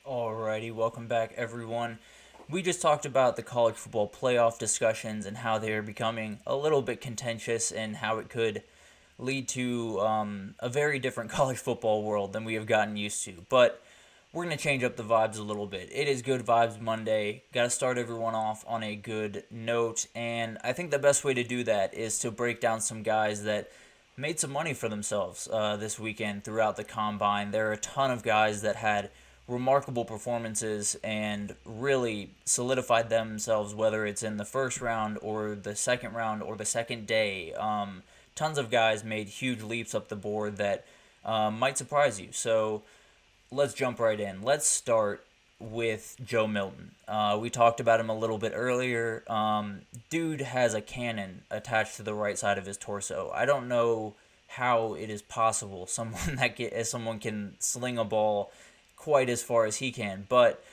Alrighty, welcome back, everyone. We just talked about the college football playoff discussions and how they are becoming a little bit contentious and how it could lead to a very different college football world than we have gotten used to. But we're going to change up the vibes a little bit. It is Good Vibes Monday. Got to start everyone off on a good note. And I think the best way to do that is to break down some guys that made some money for themselves this weekend throughout the combine. There are a ton of guys that had remarkable performances and really solidified themselves, whether it's in the first round or the second round or the second day. Tons of guys made huge leaps up the board that might surprise you. So let's jump right in. Let's start with Joe Milton. We talked about him a little bit earlier. Dude has a cannon attached to the right side of his torso. I don't know how it is possible someone can sling a ball quite as far as he can, but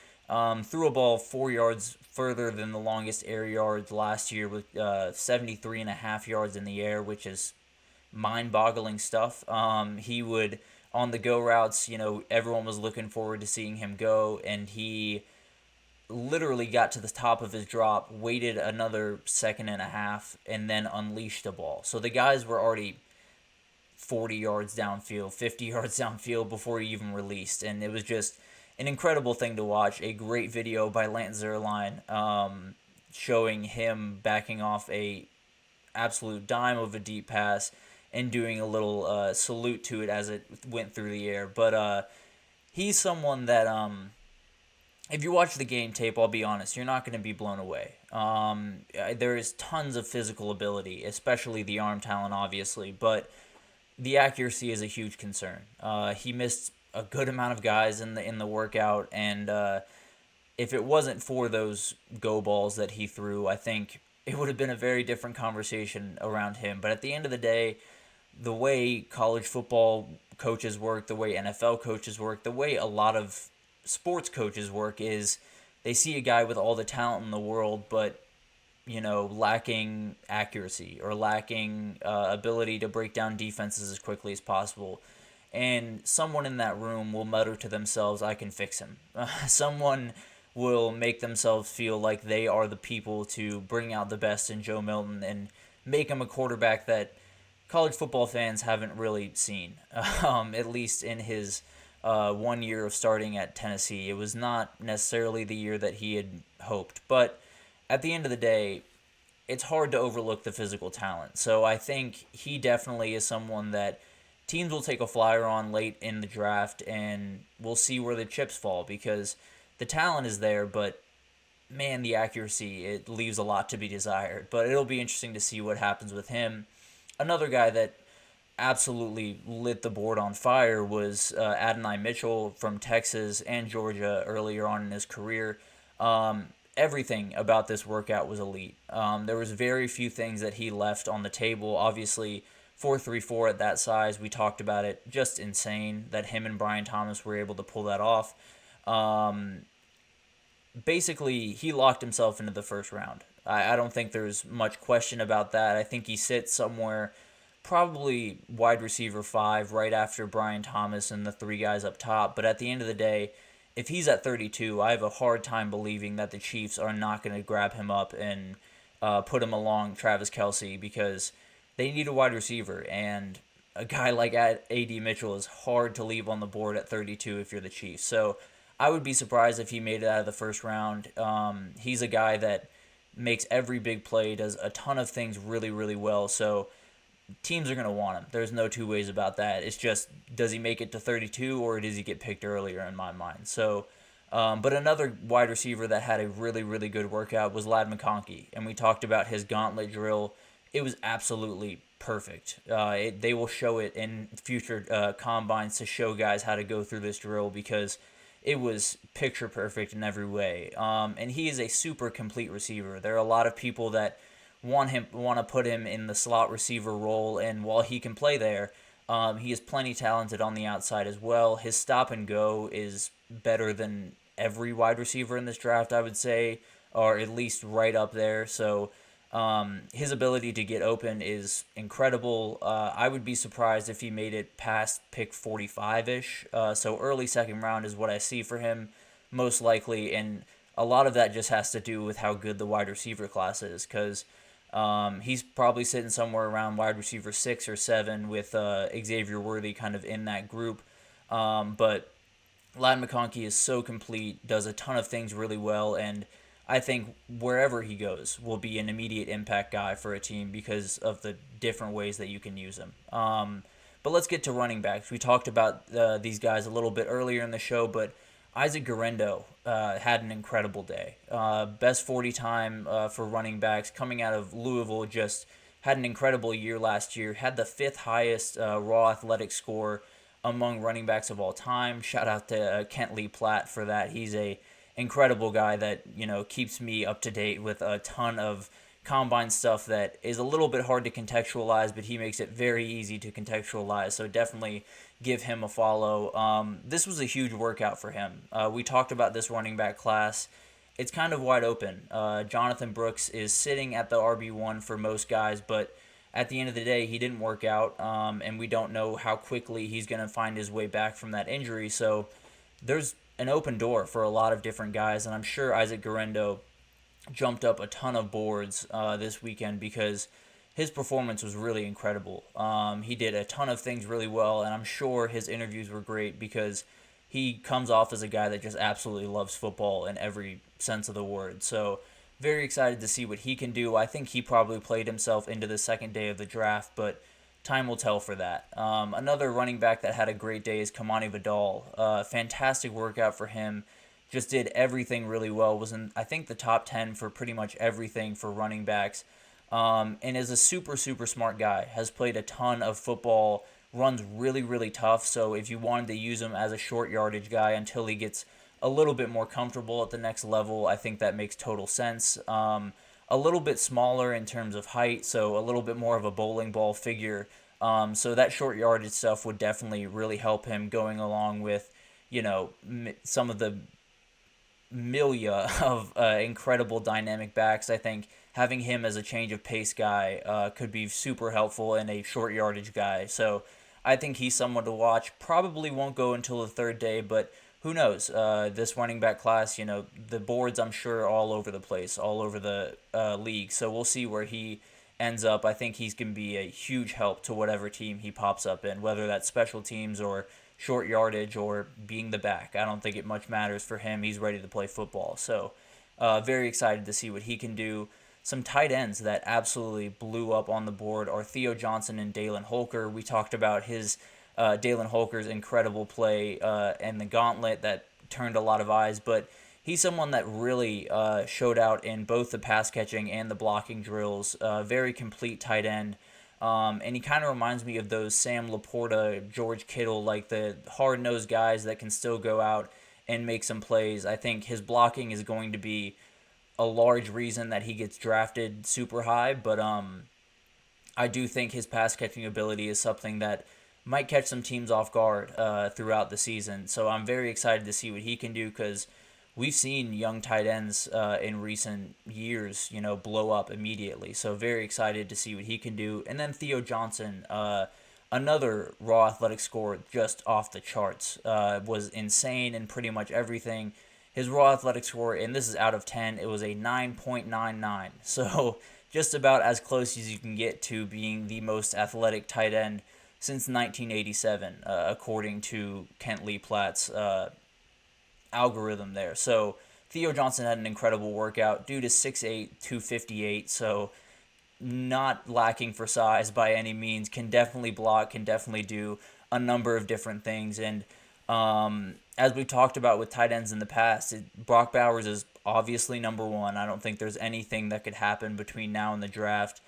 threw a ball 4 yards further than the longest air yards last year with 73 and a half yards in the air, which is mind-boggling stuff. He would on the go routes, everyone was looking forward to seeing him go, and he literally got to the top of his drop, waited another second and a half, and then unleashed the ball. So the guys were already 40 yards downfield, 50 yards downfield before he even released, and it was just an incredible thing to watch. A great video by Lance Zierlein showing him backing off a absolute dime of a deep pass and doing a little salute to it as it went through the air. But he's someone that, if you watch the game tape, I'll be honest, you're not going to be blown away. There is tons of physical ability, especially the arm talent, obviously, but the accuracy is a huge concern. He missed a good amount of guys in the workout, and if it wasn't for those go balls that he threw, I think it would have been a very different conversation around him. But at the end of the day, the way college football coaches work, the way NFL coaches work, the way a lot of sports coaches work is they see a guy with all the talent in the world, but lacking accuracy or lacking ability to break down defenses as quickly as possible. And someone in that room will mutter to themselves, I can fix him. Someone will make themselves feel like they are the people to bring out the best in Joe Milton and make him a quarterback that college football fans haven't really seen, at least in his 1 year of starting at Tennessee. It was not necessarily the year that he had hoped, but at the end of the day, it's hard to overlook the physical talent. So I think he definitely is someone that teams will take a flyer on late in the draft, and we'll see where the chips fall because the talent is there, but man, the accuracy, it leaves a lot to be desired. But it'll be interesting to see what happens with him. Another guy that absolutely lit the board on fire was Adonai Mitchell from Texas and Georgia earlier on in his career. Everything about this workout was elite. There was very few things that he left on the table. Obviously, 4.34 at that size, we talked about it, just insane that him and Brian Thomas were able to pull that off. Basically, he locked himself into the first round. I don't think there's much question about that. I think he sits somewhere probably wide receiver 5 right after Brian Thomas and the three guys up top. But at the end of the day, if he's at 32, I have a hard time believing that the Chiefs are not going to grab him up and put him along Travis Kelce because they need a wide receiver. And a guy like A.D. Mitchell is hard to leave on the board at 32 if you're the Chiefs. So I would be surprised if he made it out of the first round. He's a guy that makes every big play, does a ton of things really, really well. So teams are going to want him. There's no two ways about that. It's just, does he make it to 32 or does he get picked earlier in my mind? So, but another wide receiver that had a really, really good workout was Ladd McConkey. And we talked about his gauntlet drill. It was absolutely perfect. They will show it in future combines to show guys how to go through this drill because it was picture perfect in every way. And he is a super complete receiver. There are a lot of people that want to put him in the slot receiver role, and while he can play there, he is plenty talented on the outside as well. His stop and go is better than every wide receiver in this draft, I would say, or at least right up there. So his ability to get open is incredible. I would be surprised if he made it past pick 45-ish. So early second round is what I see for him. most likely, and a lot of that just has to do with how good the wide receiver class is, because he's probably sitting somewhere around wide receiver 6 or 7 with Xavier Worthy kind of in that group. But Ladd McConkey is so complete, does a ton of things really well, and I think wherever he goes will be an immediate impact guy for a team because of the different ways that you can use him. But let's get to running backs. We talked about these guys a little bit earlier in the show, but Isaac Guerrero had an incredible day. Best 40 time for running backs coming out of Louisville, just had an incredible year last year, had the 5th highest raw athletic score among running backs of all time. Shout out to Kent Lee Platt for that. He's a incredible guy that, keeps me up to date with a ton of combine stuff that is a little bit hard to contextualize, but he makes it very easy to contextualize. So definitely give him a follow. This was a huge workout for him. We talked about this running back class. It's kind of wide open. Jonathan Brooks is sitting at the RB1 for most guys, but at the end of the day, he didn't work out, and we don't know how quickly he's going to find his way back from that injury. So there's an open door for a lot of different guys, and I'm sure Isaac Guerrero jumped up a ton of boards this weekend because his performance was really incredible. He did a ton of things really well, and I'm sure his interviews were great because he comes off as a guy that just absolutely loves football in every sense of the word. So very excited to see what he can do. I think he probably played himself into the second day of the draft, but time will tell for that. Another running back that had a great day is Kamani Vidal. Fantastic workout for him. Just did everything really well. Was in, I think, the top 10 for pretty much everything for running backs. And is a super, super smart guy. Has played a ton of football. Runs really, really tough. So if you wanted to use him as a short yardage guy until he gets a little bit more comfortable at the next level, I think that makes total sense. A little bit smaller in terms of height, so a little bit more of a bowling ball figure. So that short yardage stuff would definitely really help him going along with, some of the milia of incredible dynamic backs. I think having him as a change of pace guy could be super helpful and a short yardage guy. So I think he's someone to watch. Probably won't go until the third day, but who knows? This running back class, the boards I'm sure are all over the place, all over the league. So we'll see where he ends up. I think he's going to be a huge help to whatever team he pops up in, whether that's special teams or short yardage or being the back. I don't think it much matters for him. He's ready to play football. So very excited to see what he can do. Some tight ends that absolutely blew up on the board are Theo Johnson and Dalen Holker. We talked about his Dalen Holker's incredible play and the gauntlet that turned a lot of eyes, but he's someone that really showed out in both the pass catching and the blocking drills. Very complete tight end. And he kind of reminds me of those Sam Laporta, George Kittle, like the hard-nosed guys that can still go out and make some plays. I think his blocking is going to be a large reason that he gets drafted super high, but I do think his pass catching ability is something that might catch some teams off guard throughout the season. So I'm very excited to see what he can do because we've seen young tight ends in recent years, blow up immediately. So very excited to see what he can do. And then Theo Johnson, another raw athletic score just off the charts, was insane in pretty much everything. His raw athletic score, and this is out of 10, it was a 9.99. So just about as close as you can get to being the most athletic tight end since 1987, according to Kent Lee Platt's algorithm there. So Theo Johnson had an incredible workout. Dude is 6'8", 258, so not lacking for size by any means. Can definitely block, can definitely do a number of different things. And as we've talked about with tight ends in the past, Brock Bowers is obviously number one. I don't think there's anything that could happen between now and the draft,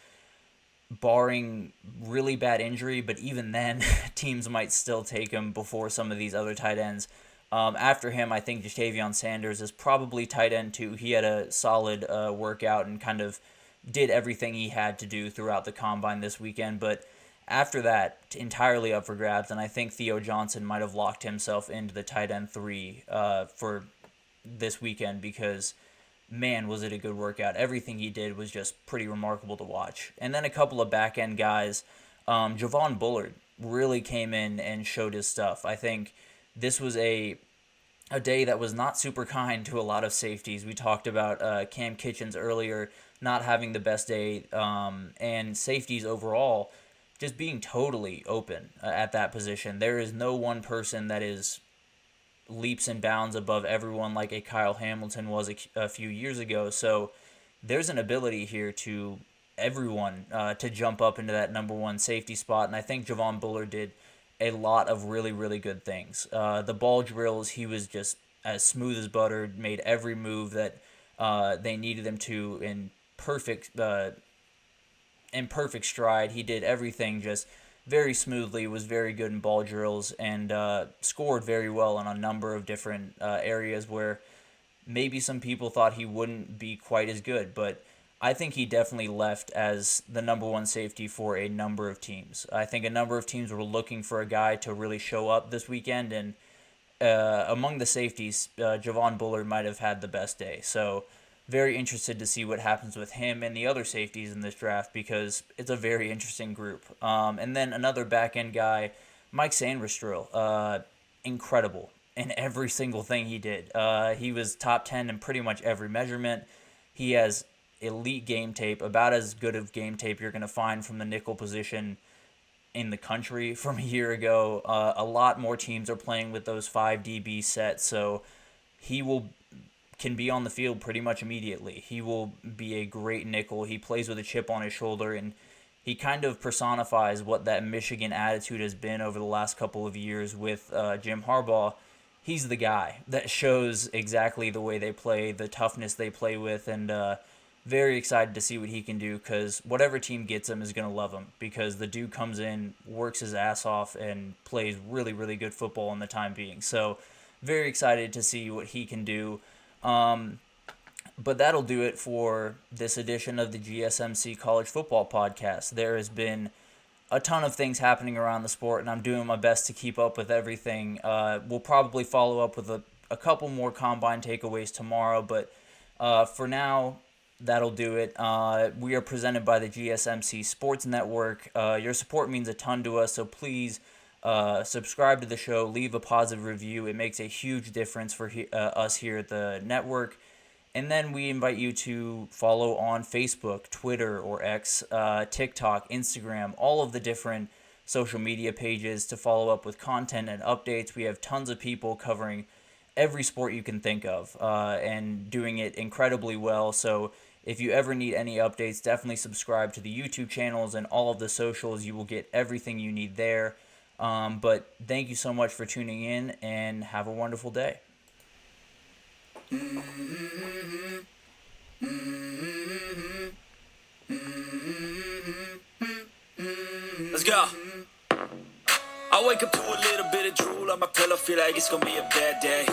barring really bad injury, but even then, teams might still take him before some of these other tight ends. After him, I think Ja'Tavion Sanders is probably tight end too. He had a solid workout and kind of did everything he had to do throughout the combine this weekend. But after that, entirely up for grabs, and I think Theo Johnson might have locked himself into the tight end 3 for this weekend because, man, was it a good workout. Everything he did was just pretty remarkable to watch. And then a couple of back-end guys. Javon Bullard really came in and showed his stuff. I think this was a a day that was not super kind to a lot of safeties. We talked about Cam Kitchens earlier not having the best day, and safeties overall just being totally open at that position. There is no one person that is leaps and bounds above everyone like a Kyle Hamilton was a few years ago. So there's an ability here to everyone to jump up into that number one safety spot, and I think Javon Bullard did a lot of really, really good things. The ball drills, he was just as smooth as butter, made every move that they needed him to in perfect stride. He did everything just very smoothly, was very good in ball drills, and scored very well on a number of different areas where maybe some people thought he wouldn't be quite as good, but I think he definitely left as the number one safety for a number of teams. I think a number of teams were looking for a guy to really show up this weekend, and among the safeties, Javon Bullard might have had the best day. So very interested to see what happens with him and the other safeties in this draft, because it's a very interesting group. And then another back-end guy, Mike Sandristril, incredible in every single thing he did. He was top 10 in pretty much every measurement. He has elite game tape, about as good of game tape you're going to find from the nickel position in the country from a year ago. A lot more teams are playing with those 5 DB sets, so he can be on the field pretty much immediately. He will be a great nickel. He plays with a chip on his shoulder, and he kind of personifies what that Michigan attitude has been over the last couple of years with Jim Harbaugh. He's the guy that shows exactly the way they play, the toughness they play with, and very excited to see what he can do, because whatever team gets him is going to love him, because the dude comes in, works his ass off, and plays really, really good football in the time being. So very excited to see what he can do. But that'll do it for this edition of the GSMC College Football Podcast. There has been a ton of things happening around the sport, and I'm doing my best to keep up with everything. We'll probably follow up with a couple more combine takeaways tomorrow, but for now, that'll do it. We are presented by the GSMC Sports Network. Your support means a ton to us, so please subscribe to the show, leave a positive review. It makes a huge difference for us here at the network. And then we invite you to follow on Facebook, Twitter, or X, TikTok, Instagram, all of the different social media pages to follow up with content and updates. We have tons of people covering every sport you can think of and doing it incredibly well. So if you ever need any updates, definitely subscribe to the YouTube channels and all of the socials. You will get everything you need there. But thank you so much for tuning in, and have a wonderful day. Let's go. I wake up to a little bit of drool on my pillow, feel like it's gonna be a bad day.